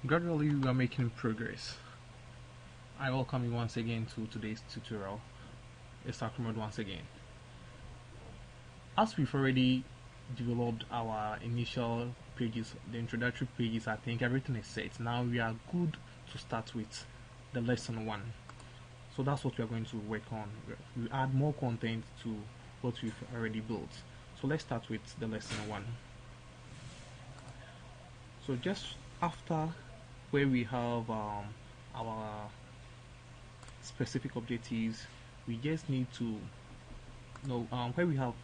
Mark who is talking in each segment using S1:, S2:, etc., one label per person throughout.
S1: Gradually we are making progress. I welcome you once again to today's tutorial. It's Ahmed once again. As we've already developed our initial pages, the introductory pages, I think everything is set. Now we are good to start with the lesson 1. So that's what we are going to work on. We add more content to what we've already built. So let's start with the lesson 1. So just after where we have our specific objectives, we just need to know where we have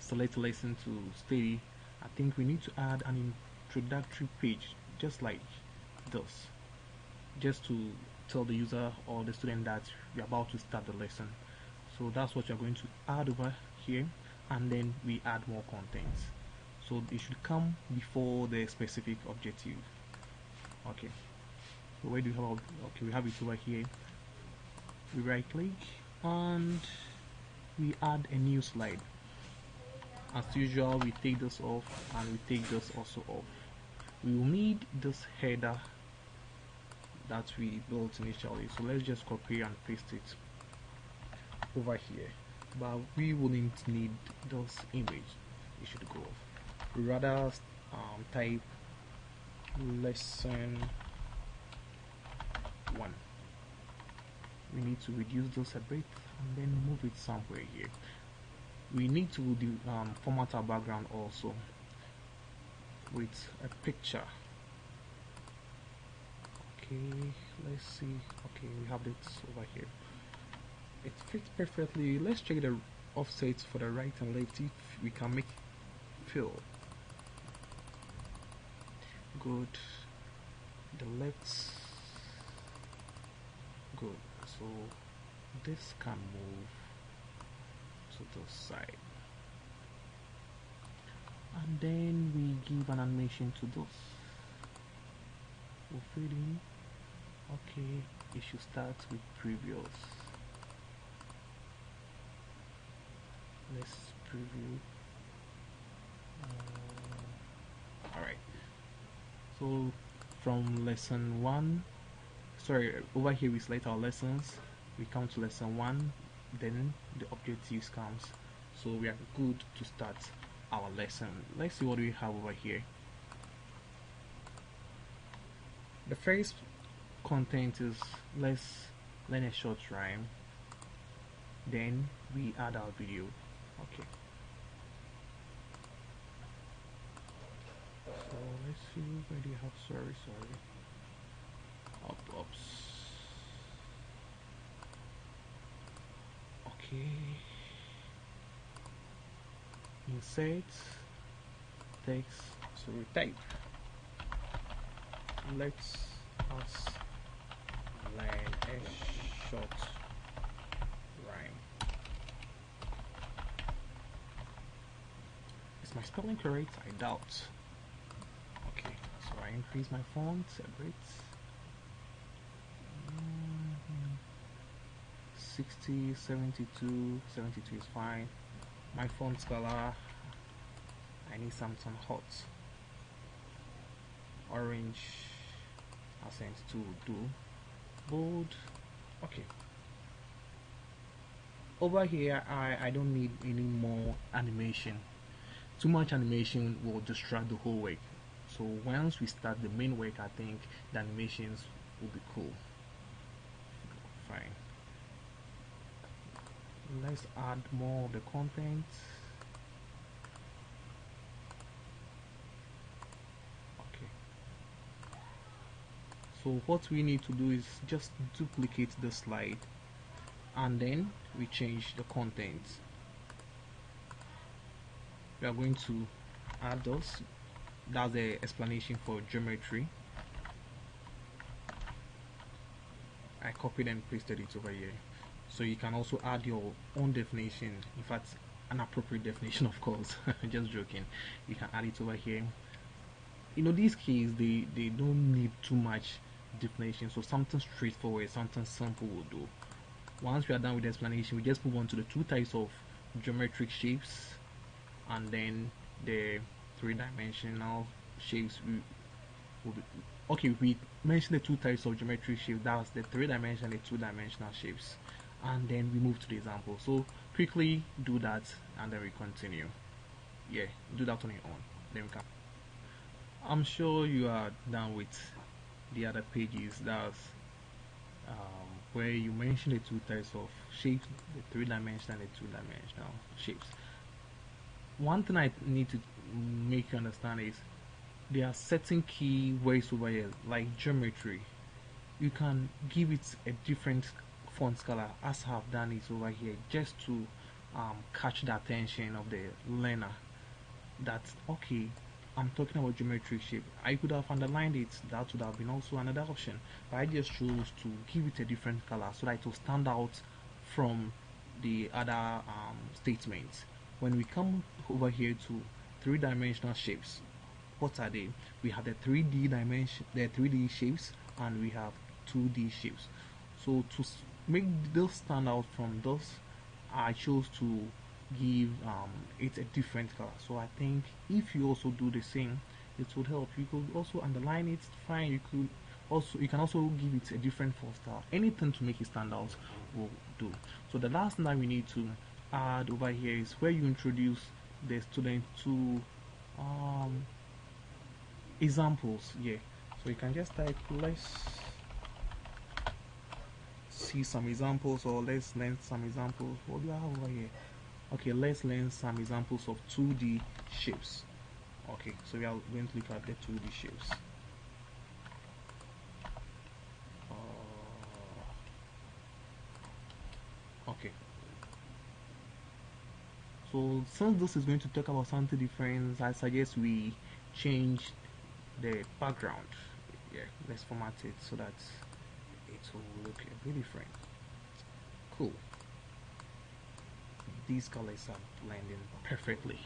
S1: select lesson to study. I think we need to add an introductory page just like this, just to tell the user or the student that we're about to start the lesson. So that's what you're going to add over here, and then we add more content. So it should come before the specific objective. Okay, so where do we have okay, we have it over here. We right click and we add a new slide. As usual, we take this off and we take this also off. We will need this header that we built initially, so let's just copy and paste it over here, but we wouldn't need this image. It should go off. We rather type lesson 1. We need to reduce this a bit and then move it somewhere here. We need to format our background also with a picture. Okay, let's see. Okay, we have it over here. It fits perfectly. Let's check the offsets for the right and left if we can make fill. Good. The left. Good. So this can move to the side, and then we give an animation to this. We'll fade in. Okay, it should start with previous. Let's preview. Alright, so from lesson 1, sorry, over here we select our lessons, we come to lesson 1, then the objectives comes, so we are good to start our lesson. Let's see what we have over here. The first content is let's learn a short rhyme, then we add our video. Okay, so let's see where do you have sorry ups. Okay, insert text, so we type let's us learn a short rhyme. Is my spelling correct? I doubt. Okay, so I increase my font a bit. 60, 72, 72 is fine. My font color, I need something hot. Orange, accent 2 will do. Bold. Okay. Over here, I don't need any more animation. Too much animation will distract the whole work. So once we start the main work, I think the animations will be cool. Fine. Let's add more of the content. Okay. So what we need to do is just duplicate the slide and then we change the content. We are going to add those. That's the explanation for geometry. I copied and pasted it over here. So you can also add your own definition, in fact an appropriate definition, of course. Just joking. You can add it over here. You know, these keys, they don't need too much definition, so something straightforward, something simple will do. Once we are done with the explanation, we just move on to the 2 types of geometric shapes and then the 3-dimensional shapes will be okay, we mentioned the two types of geometric shape. That's the three-dimensional and the two-dimensional shapes, and then we move to the example. So quickly do that, and then we continue. Yeah, do that on your own. Then we can. I'm sure you are done with the other pages. That's where you mentioned the two types of shapes, the three-dimensional and the two-dimensional shapes. One thing I need to make you understand is there are certain key ways over here, like geometry. You can give it a different font color, as I have done it over here, just to catch the attention of the learner. That okay, I'm talking about geometric shape. I could have underlined it. That would have been also another option, but I just chose to give it a different color so that it will stand out from the other statements. When we come over here to three-dimensional shapes, what are they? We have the 3D dimension, the 3D shapes, and we have 2D shapes. So to make those stand out from those, I chose to give it a different color. So I think if you also do the same, it would help. You could also underline it. Fine. You can also give it a different font style. Anything to make it stand out will do. So the last thing that we need to add over here is where you introduce the student to examples. Yeah, so you can just type let's see some examples, or let's learn some examples. What do I have over here? Okay, let's learn some examples of 2D shapes. Okay, so we are going to look at the 2D shapes. Okay, so since this is going to talk about something different, I suggest we change the background. Yeah, let's format it so that it will look a bit different. Cool. These colors are blending perfectly.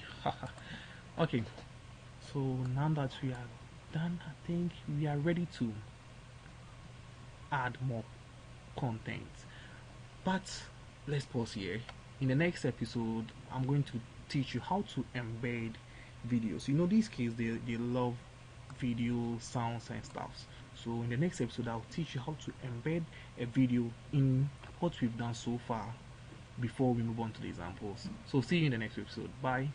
S1: Okay, so now that we are done, I think we are ready to add more content. But let's pause here. In the next episode, I'm going to teach you how to embed videos. You know, these kids, they love video, sounds, and stuff. So in the next episode, I'll teach you how to embed a video in what we've done so far before we move on to the examples. So see you in the next episode. Bye.